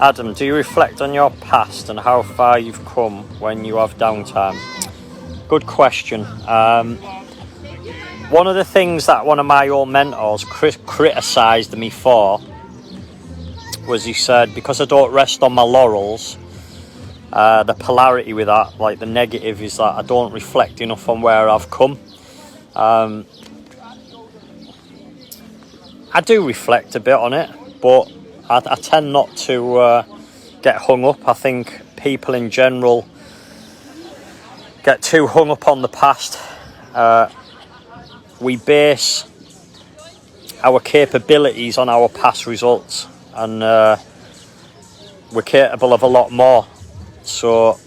Adam, do you reflect on your past and how far you've come when you have downtime? Good question. One of the things that one of my old mentors criticised me for was, he said, because I don't rest on my laurels, the polarity with that, like the negative, is that I don't reflect enough on where I've come. I do reflect a bit on it, but I tend not to get hung up. I think people in general get too hung up on the past. We base our capabilities on our past results, and we're capable of a lot more. So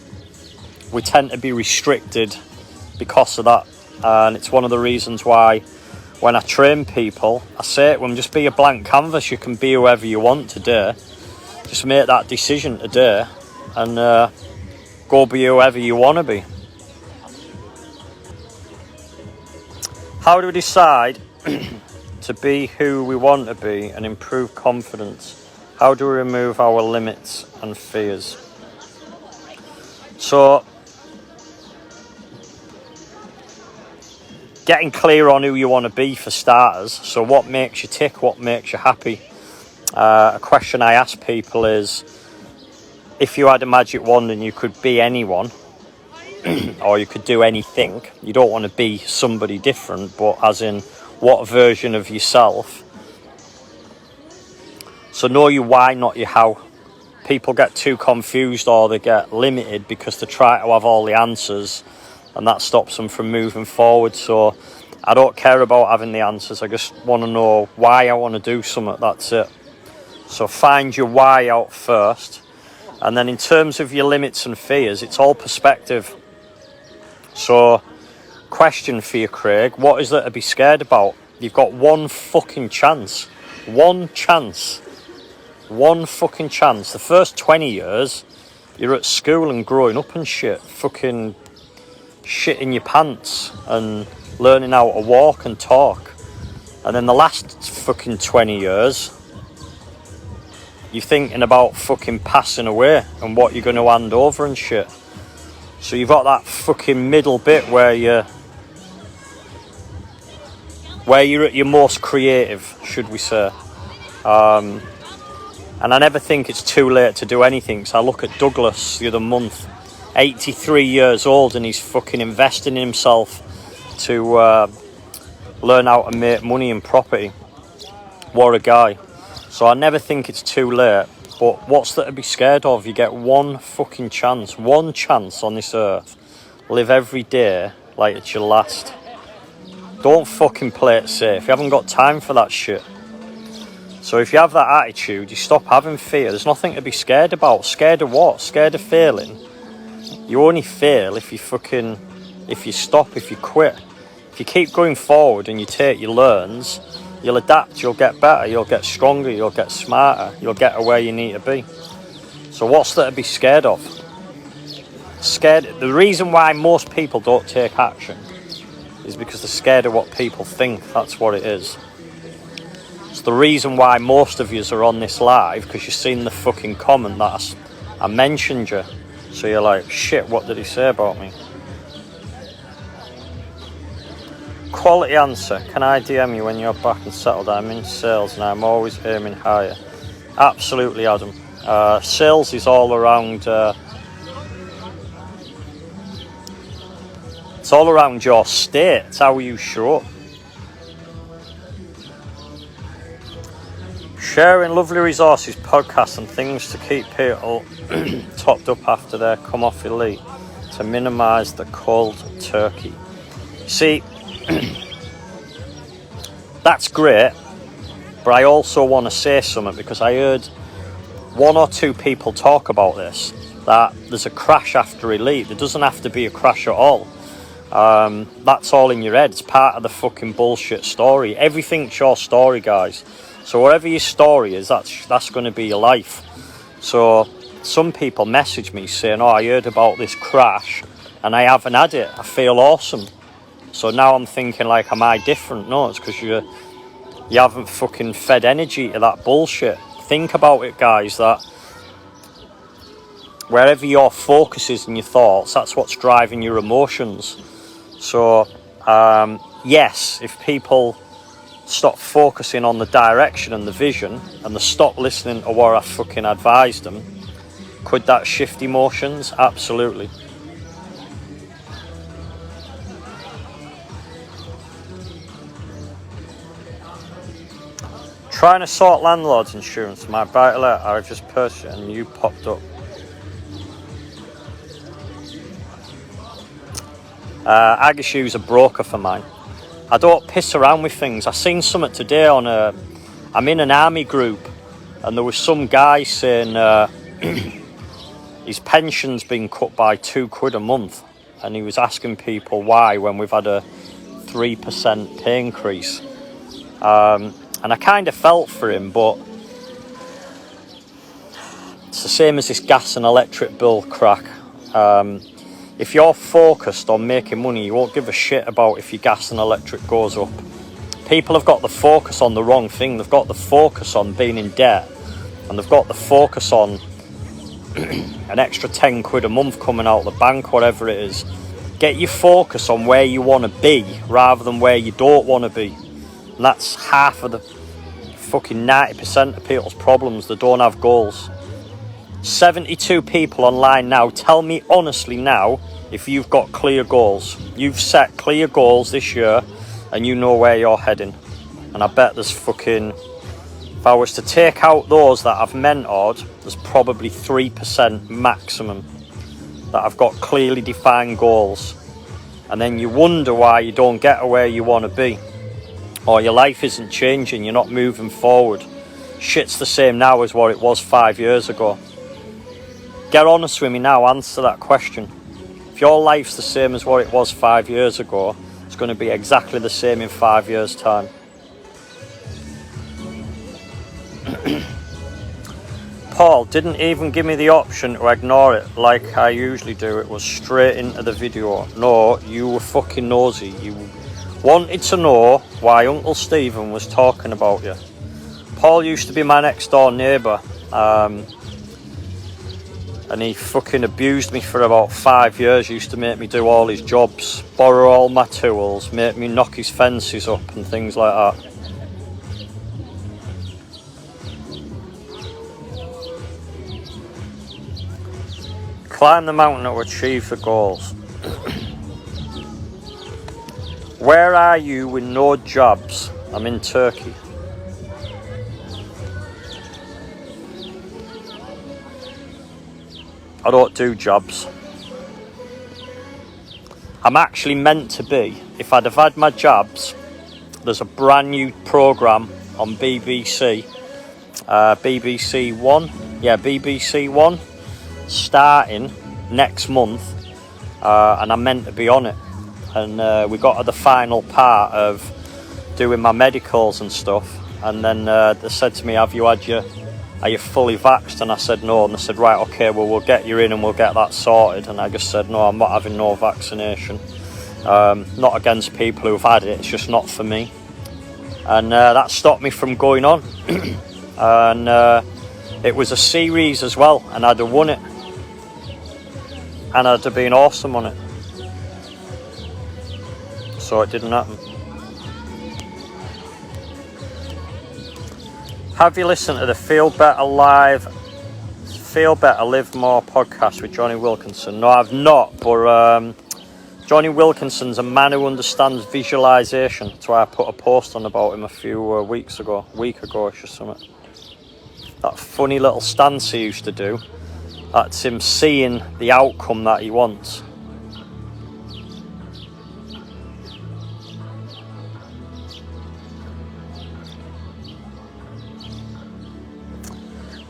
we tend to be restricted because of that. And it's one of the reasons why when I train people, I say to them, just be a blank canvas. You can be whoever you want today. Just make that decision today and go be whoever you want to be. How do we decide to be who we want to be and improve confidence? How do we remove our limits and fears? So, getting clear on who you want to be for starters. So what makes you tick, what makes you happy? A question I ask people is, if you had a magic wand and you could be anyone, or you could do anything, you don't want to be somebody different, but as in, what version of yourself? So know your why, not your how. People get too confused or they get limited because they try to have all the answers, and that stops them from moving forward. So I don't care about having the answers. I just want to know why I want to do something. That's it. So find your why out first. And then in terms of your limits and fears, it's all perspective. So question for you, Craig. What is there to be scared about? You've got one fucking chance. One chance. One fucking chance. The first 20 years, you're at school and growing up and shit. Fucking shit in your pants and learning how to walk and talk. And then the last fucking 20 years, you're thinking about fucking passing away and what you're going to hand over and shit. So you've got that fucking middle bit where you're at your most creative, should we say. And I never think it's too late to do anything. So I look at Douglas the other month, 83 years old, and he's fucking investing in himself to learn how to make money in property. What a guy. So I never think it's too late. But what's there to be scared of? You get one fucking chance. One chance on this earth. Live every day like it's your last. Don't fucking play it safe. You haven't got time for that shit. So if you have that attitude, you stop having fear. There's nothing to be scared about. Scared of what? Scared of failing? You only fail if you stop, if you quit. If you keep going forward and you take your learns, you'll adapt, you'll get better, you'll get stronger, you'll get smarter, you'll get to where you need to be. So what's there to be scared of? The reason why most people don't take action is because they're scared of what people think. That's what it is. It's the reason why most of you are on this live, because you've seen the fucking comment that I mentioned you. So you're like, shit, what did he say about me? Quality answer. Can I DM you when you're back and settled? I'm in sales and I'm always aiming higher. Absolutely, Adam. Sales is all around... it's all around your state. It's how you show up. Sharing lovely resources, podcasts and things to keep people topped up after they come off elite to minimise the cold turkey. See, that's great, but I also want to say something, because I heard one or two people talk about this, that there's a crash after elite. There doesn't have to be a crash at all. That's all in your head. It's part of the fucking bullshit story. Everything's your story, guys. So whatever your story is, that's going to be your life. So some people message me saying, oh, I heard about this crash and I haven't had it. I feel awesome. So now I'm thinking, like, am I different? No, it's because you haven't fucking fed energy to that bullshit. Think about it, guys, that wherever your focus is in your thoughts, that's what's driving your emotions. So yes, if people stop focusing on the direction and the vision, and they stop listening to what I fucking advised them, could that shift emotions? Absolutely. Trying to sort landlord's insurance. My buy-to-let, I've just purchased it and you popped up. Agashu's a broker for mine. I don't piss around with things. I seen something today on I'm in an army group, and there was some guy saying his pension's been cut by £2 a month, and he was asking people why when we've had a 3% pay increase. And I kind of felt for him, but it's the same as this gas and electric bill crack. If you're focused on making money, you won't give a shit about if your gas and electric goes up. People have got the focus on the wrong thing. They've got the focus on being in debt, and they've got the focus on an extra £10 a month coming out of the bank, whatever it is. Get your focus on where you want to be rather than where you don't want to be. And that's half of the fucking 90% of people's problems. They don't have goals. 72 people online now. Tell me honestly now if you've got clear goals. You've set clear goals this year and you know where you're heading. And I bet there's fucking... If I was to take out those that I've mentored, there's probably 3% maximum that have got clearly defined goals. And then you wonder why you don't get to where you want to be. Or your life isn't changing, you're not moving forward. Shit's the same now as what it was 5 years ago. Get honest with me now, answer that question. If your life's the same as what it was 5 years ago, it's going to be exactly the same in 5 years' time. Paul didn't even give me the option to ignore it like I usually do. It was straight into the video. No, you were fucking nosy. You wanted to know why Uncle Stephen was talking about you. Paul used to be my next door neighbour, and he fucking abused me for about 5 years. He used to make me do all his jobs, borrow all my tools, make me knock his fences up and things like that. Climb the mountain to achieve the goals. Where are you with no jobs? I'm in Turkey. I don't do jobs. I'm actually meant to be. If I'd have had my jobs, there's a brand new programme on BBC. BBC One. Yeah, BBC One. Starting next month. And I'm meant to be on it. And we got to the final part of doing my medicals and stuff, and then they said to me, are you fully vaxxed? And I said no, and they said right, okay, well we'll get you in and we'll get that sorted. And I just said no, I'm not having no vaccination. Not against people who've had it, it's just not for me. And that stopped me from going on. And it was a series as well, and I'd have won it, and I'd have been awesome on it. So it didn't happen. Have you listened to the Feel Better Live More podcast with Johnny Wilkinson? No, I've not, but Johnny Wilkinson's a man who understands visualization. That's why I put a post on about him a week ago or something. That funny little stance he used to do, that's him seeing the outcome that he wants.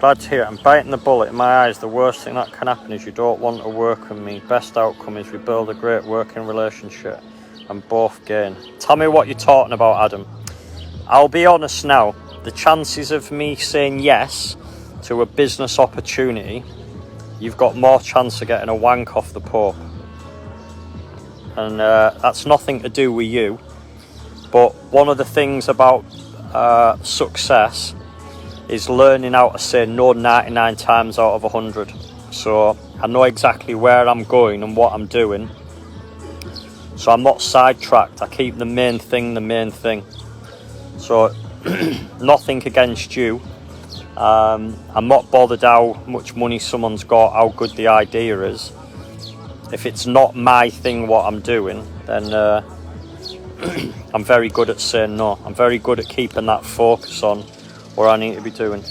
Glad to hear it. I'm biting the bullet. In my eyes, the worst thing that can happen is you don't want to work with me. Best outcome is we build a great working relationship and both gain. Tell me what you're talking about, Adam. I'll be honest now. The chances of me saying yes to a business opportunity, you've got more chance of getting a wank off the Pope. And that's nothing to do with you. But one of the things about success is learning how to say no 99 times out of 100. So I know exactly where I'm going and what I'm doing. So I'm not sidetracked. I keep the main thing. So nothing against you. I'm not bothered how much money someone's got, how good the idea is. If it's not my thing, what I'm doing, then I'm very good at saying no. I'm very good at keeping that focus on what I need to be doing.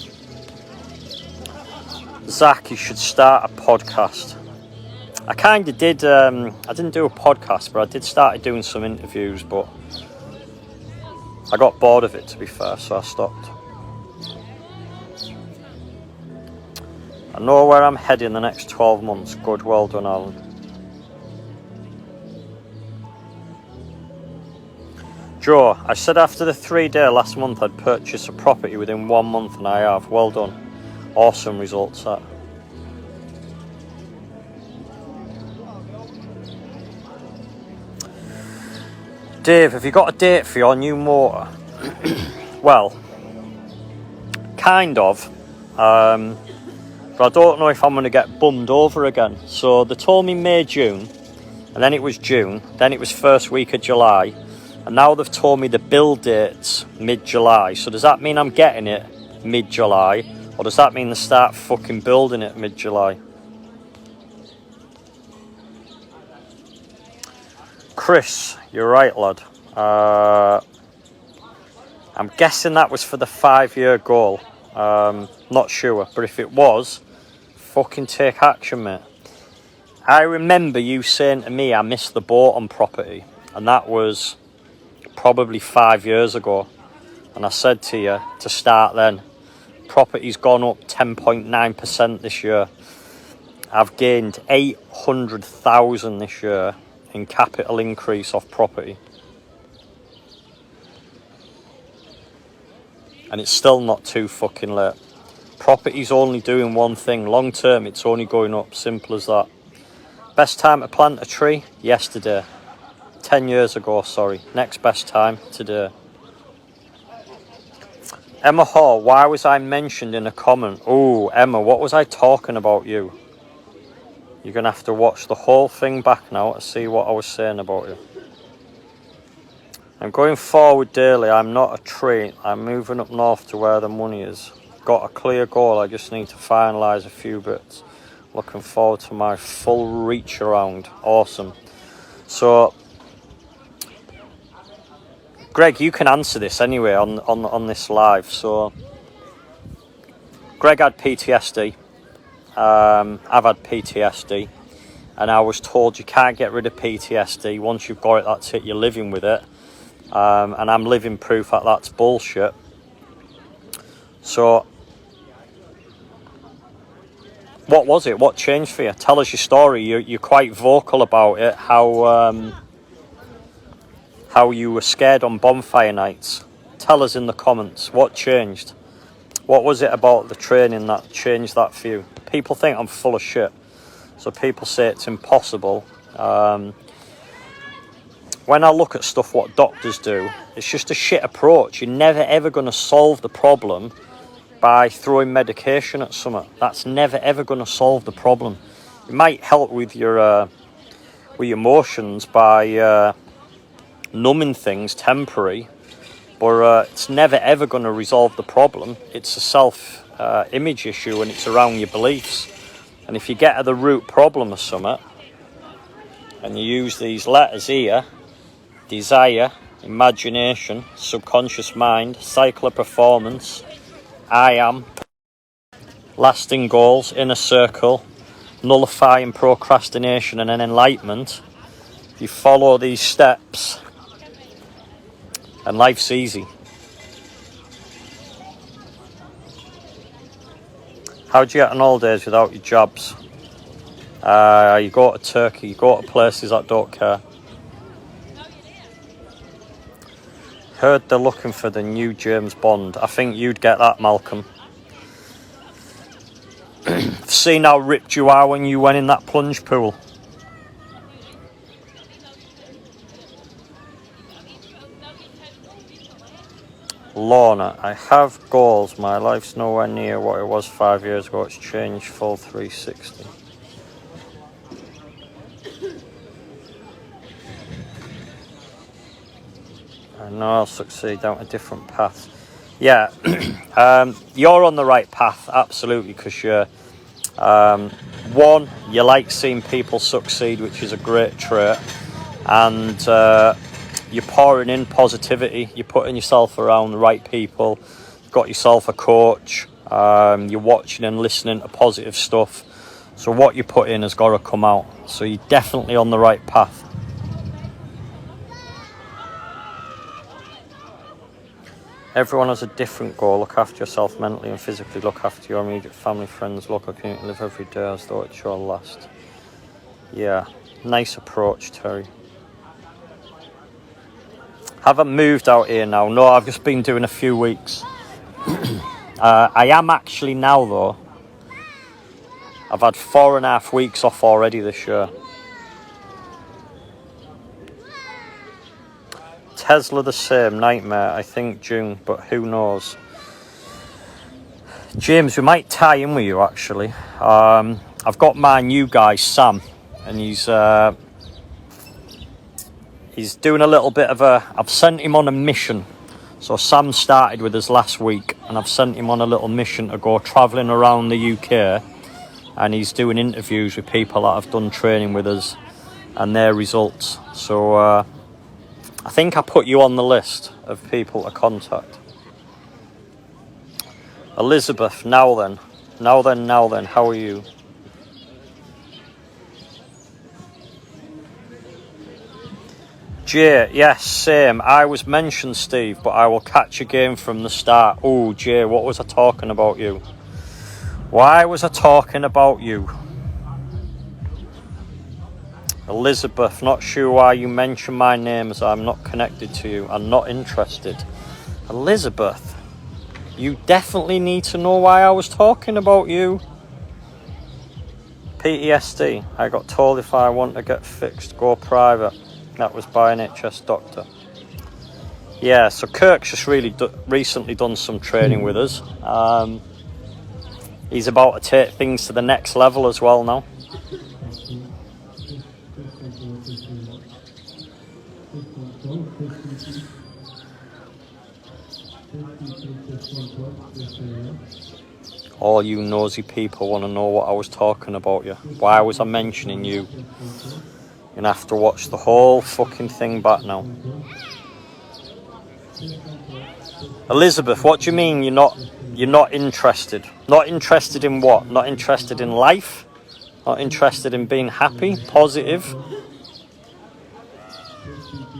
Zach, you should start a podcast. I kind of did. I didn't do a podcast, but I did start doing some interviews, but I got bored of it, to be fair, so I stopped. I know where I'm heading the next 12 months. Good, well done, Alan. Joe, I said after the 3-day last month I'd purchase a property within 1 month, and I have. Well done. Awesome results, that. Dave, have you got a date for your new motor? Well, kind of. But I don't know if I'm going to get bummed over again. So they told me May, June, and then it was June, then it was first week of July, and now they've told me the build date's mid-July. So does that mean I'm getting it mid-July, or does that mean they start fucking building it mid-July? Chris, you're right, lad. I'm guessing that was for the 5-year goal. Not sure, but if it was, fucking take action, mate. I remember you saying to me I missed the boat on property, and that was probably 5 years ago, and I said to you to start then. Property's gone up 10.9% this year. I've gained 800,000 this year in capital increase off property, and it's still not too fucking late. Property's only doing one thing. Long term, it's only going up. Simple as that. Best time to plant a tree? Yesterday. 10 years ago, sorry. Next best time? Today. Emma Hall, why was I mentioned in a comment? Oh, Emma, what was I talking about you? You're going to have to watch the whole thing back now to see what I was saying about you. I'm going forward daily. I'm not a tree. I'm moving up north to where the money is. Got a clear goal. I just need to finalise a few bits. Looking forward to my full reach around. Awesome. So, Greg, you can answer this anyway on this live. So, Greg had PTSD. I've had PTSD, and I was told you can't get rid of PTSD. Once you've got it, that's it. You're living with it. And I'm living proof that that's bullshit. So, what was it? What changed for you? Tell us your story. You're quite vocal about it. How you were scared on bonfire nights. Tell us in the comments. What changed? What was it about the training that changed that for you? People think I'm full of shit. So people say it's impossible. When I look at stuff what doctors do, it's just a shit approach. You're never ever going to solve the problem by throwing medication at something. That's never ever going to solve the problem. It might help with your emotions by numbing things temporary, but it's never ever going to resolve the problem. It's a self image issue, and it's around your beliefs. And if you get at the root problem of something, and you use these letters here: desire, imagination, subconscious mind, cycle of performance, I am, lasting goals, inner circle, nullifying procrastination, and then enlightenment. If you follow these steps, and life's easy. How do you get on holidays without your jobs? You go to Turkey, you go to places that don't care. Heard they're looking for the new James Bond. I think you'd get that, Malcolm. Seen how ripped you are when you went in that plunge pool. Lorna, I have goals. My life's nowhere near what it was 5 years ago. It's changed full 360. no, I'll succeed down a different path. Yeah, you're on the right path, absolutely, because you're, one, you like seeing people succeed, which is a great trait, and you're pouring in positivity, you're putting yourself around the right people, you've got yourself a coach, you're watching and listening to positive stuff, so what you put in has got to come out, so you're definitely on the right path. Everyone has a different goal. Look after yourself mentally and physically. Look after your immediate family, friends, local community. Live every day as though it's your last. Yeah, nice approach, Terry. Haven't moved out here now. No, I've just been doing a few weeks. I am actually now, though. I've had 4.5 weeks off already this year. Tesla the same, nightmare, I think June, but who knows. James, we might tie in with you actually. I've got my new guy, Sam, and he's doing a little bit of I've sent him on a mission. So Sam started with us last week, and I've sent him on a little mission to go travelling around the UK, and he's doing interviews with people that have done training with us and their results. So I think I put you on the list of people to contact. Elizabeth, now then, how are you? Jay, yes, same. I was mentioned, Steve, but I will catch a game from the start. Oh, Jay, what was I talking about you? Why was I talking about you? Elizabeth, not sure why you mention my name as I'm not connected to you. I'm not interested. Elizabeth, you definitely need to know why I was talking about you. PTSD. I got told if I want to get fixed, go private. That was by an NHS doctor. Yeah, so Kirk's just really recently done some training with us. He's about to take things to the next level as well now. All you nosy people want to know what I was talking about you. Why was I mentioning you? You're gonna have to watch the whole fucking thing back now. Elizabeth, what do you mean you're not interested? Not interested in what? Not interested in life? Not interested in being happy, positive?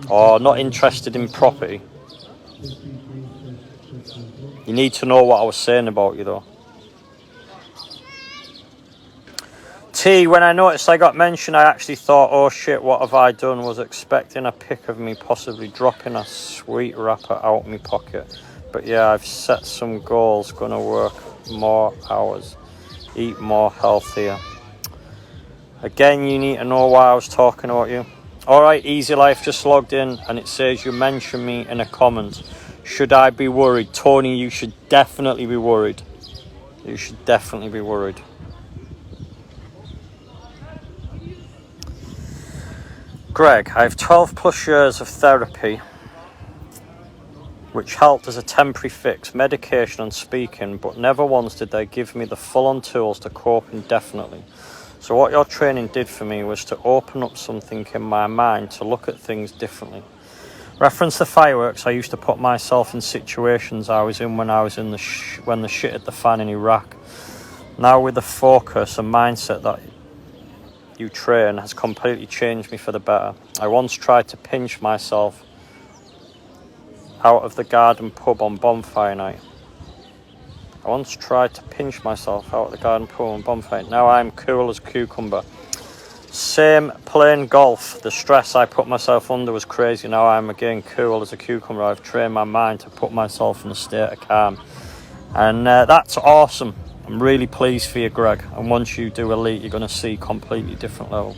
Or not interested in property? You need to know what I was saying about you though. T, when I noticed I got mentioned, I actually thought, oh shit, what have I done? Was expecting a pic of me possibly dropping a sweet wrapper out my pocket. But yeah, I've set some goals, gonna work more hours, eat more healthier. Again, you need to know why I was talking about you. Alright, Easy Life just logged in and it says you mentioned me in a comment. Should I be worried? Tony, you should definitely be worried. You should definitely be worried. Greg, I have 12 plus years of therapy, which helped as a temporary fix, medication and speaking, but never once did they give me the full-on tools to cope indefinitely. So what your training did for me was to open up something in my mind to look at things differently. Reference the fireworks, I used to put myself in situations I was in when I was in when the shit hit the fan in Iraq. Now with the focus and mindset that you train has completely changed me for the better. I once tried to pinch myself out of the garden pub on bonfire night. Now I'm cool as a cucumber. Same playing golf. The stress I put myself under was crazy. Now I'm again cool as a cucumber. I've trained my mind to put myself in a state of calm. And that's awesome. I'm really pleased for you, Greg. And once you do Elite, you're going to see completely different level.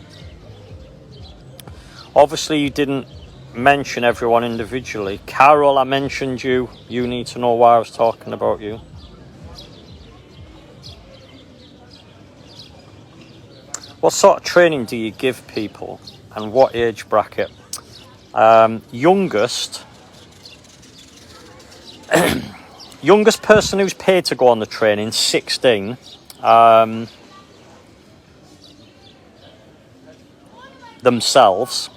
Obviously, you didn't mention everyone individually. Carol, I mentioned you. You need to know why I was talking about you. What sort of training do you give people and what age bracket? Youngest Youngest person who's paid to go on the training, 16. Themselves.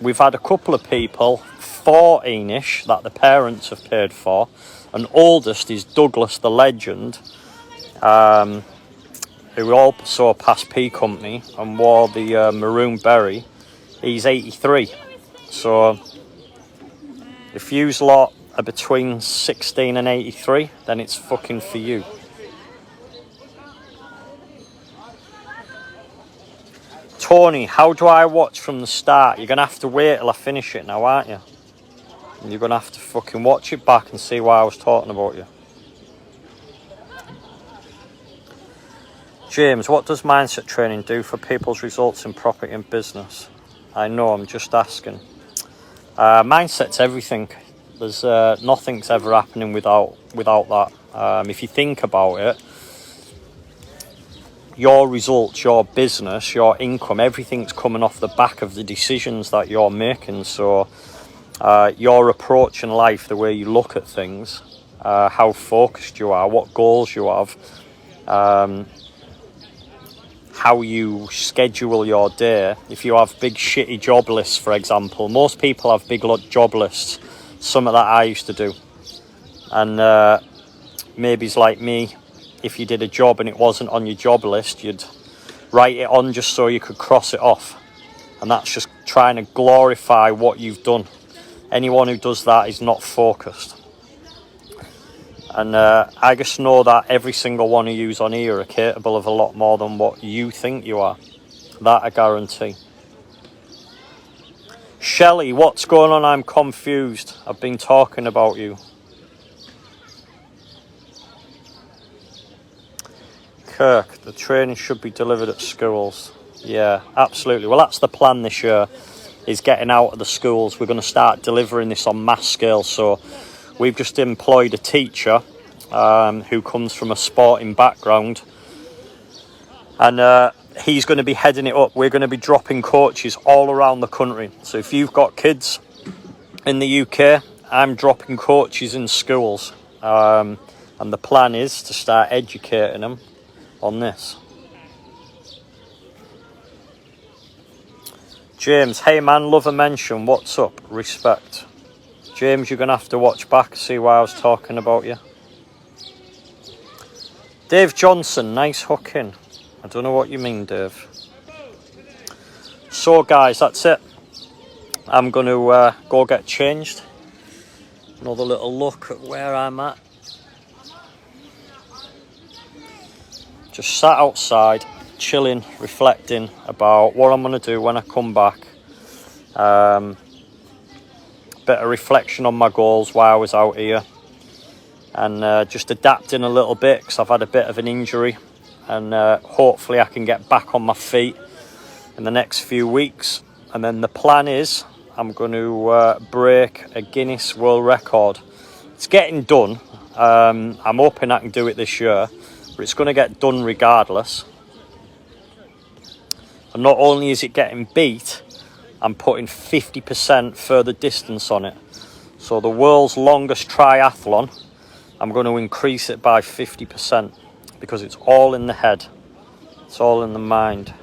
We've had a couple of people, 14ish, that the parents have paid for. And oldest is Douglas the Legend, who also passed P Company and wore the maroon berry. He's 83. So if yous lot are between 16 and 83, then it's fucking for you. Tony, how do I watch from the start? You're going to have to wait till I finish it now, aren't you? And you're going to have to fucking watch it back and see why I was talking about you. James, what does mindset training do for people's results in property and business? I know, I'm just asking. Mindset's everything. There's nothing's ever happening without that. If you think about it, your results, your business, your income, everything's coming off the back of the decisions that you're making. So your approach in life, the way you look at things, how focused you are, what goals you have, how you schedule your day. If you have big shitty job lists, for example, most people have big job lists. Some of that I used to do. And maybe it's like me, if you did a job and it wasn't on your job list, you'd write it on just so you could cross it off. And that's just trying to glorify what you've done. Anyone who does that is not focused. And I just know that every single one of yous on here are capable of a lot more than what you think you are. That I guarantee. Shelley, what's going on? I'm confused. I've been talking about you. Kirk, the training should be delivered at schools. Yeah, absolutely. Well, that's the plan this year, is getting out of the schools. We're going to start delivering this on mass scale. So we've just employed a teacher who comes from a sporting background. And he's going to be heading it up. We're going to be dropping coaches all around the country. So if you've got kids in the UK, I'm dropping coaches in schools. And the plan is to start educating them on this. James, hey man, love a mention. What's up? Respect. James, you're going to have to watch back, see why I was talking about you. Dave Johnson, nice hook in. I don't know what you mean, Dave. So guys, that's it. I'm going to go get changed. Another little look at where I'm at. Just sat outside, chilling, reflecting about what I'm going to do when I come back. Bit of reflection on my goals while I was out here. And just adapting a little bit because I've had a bit of an injury. And hopefully I can get back on my feet in the next few weeks. And then the plan is I'm going to break a Guinness World Record. It's getting done. I'm hoping I can do it this year. But it's going to get done regardless. And not only is it getting beat, I'm putting 50% further distance on it. So the world's longest triathlon, I'm going to increase it by 50% because it's all in the head. It's all in the mind.